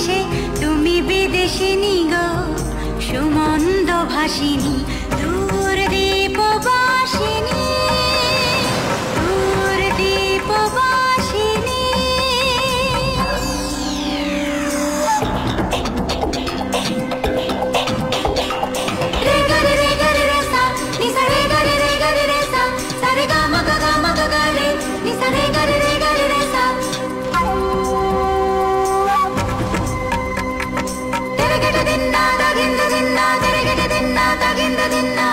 দেশে তুমি বিদেশিনী গো, সুমন্দ ভাসিনী দূর দীপবাসিনী, দূর দীপবাসিনী। রে গা রে রে গা রে রে সা, নি সা রে গা রে রে গা রে রে সা, সা রে গা মা গা রে, নি সা রে গা রে রে সা। tere gete dinna da ginda dinna, tere gete dinna da ginda dinna।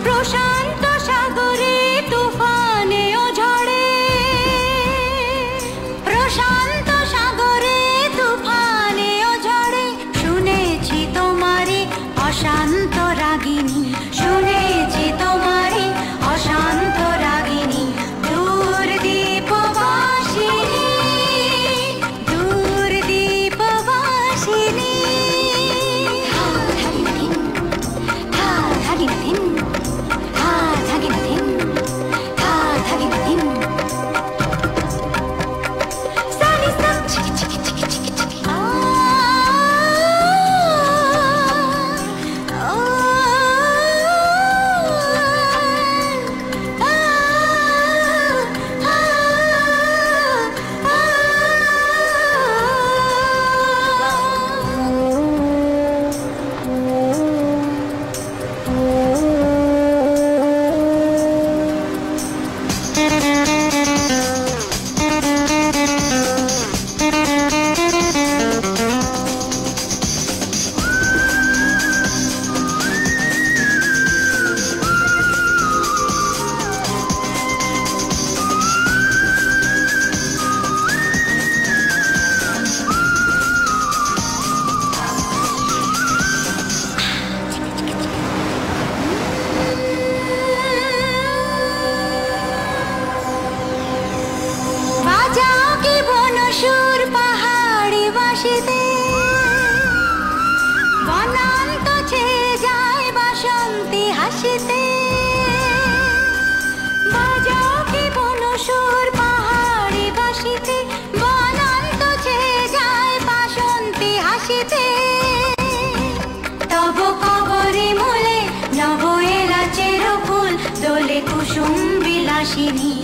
প্রশান্ত সাগরে তুফানে ও ঝড়ে, প্রশান্ত সাগরে তুফানে ও ঝড়ে, শুনেছি তোমারে অশান্ত রাগিনী, শুনেছি তোমারে অশান্ত রাগিনী, দূর দীপবাসিনী, দূর দীপবাসিনী। ধা ধাগিনা ধিন, ধা ধাগিনা ধিন, ধা ধাগিনা ধিন, ধা ধাগিনা ধিন। সানি সা চিকি চিকি চিকি চিকি চিকি। আ ও বাজাও কি বনসুর পাহাড়ি বাঁশিতে, বনান্ত ছেয়ে যায় বাসন্তী হাসিতে। বাজাও কি বনসুর পাহাড়ি বাঁশিতে, বনান্ত ছেয়ে যায় বাসন্তী হাসিতে। তব কবরে মূলে নব এলাচের ফুল, দোলে কুসুম বিলাসিনী।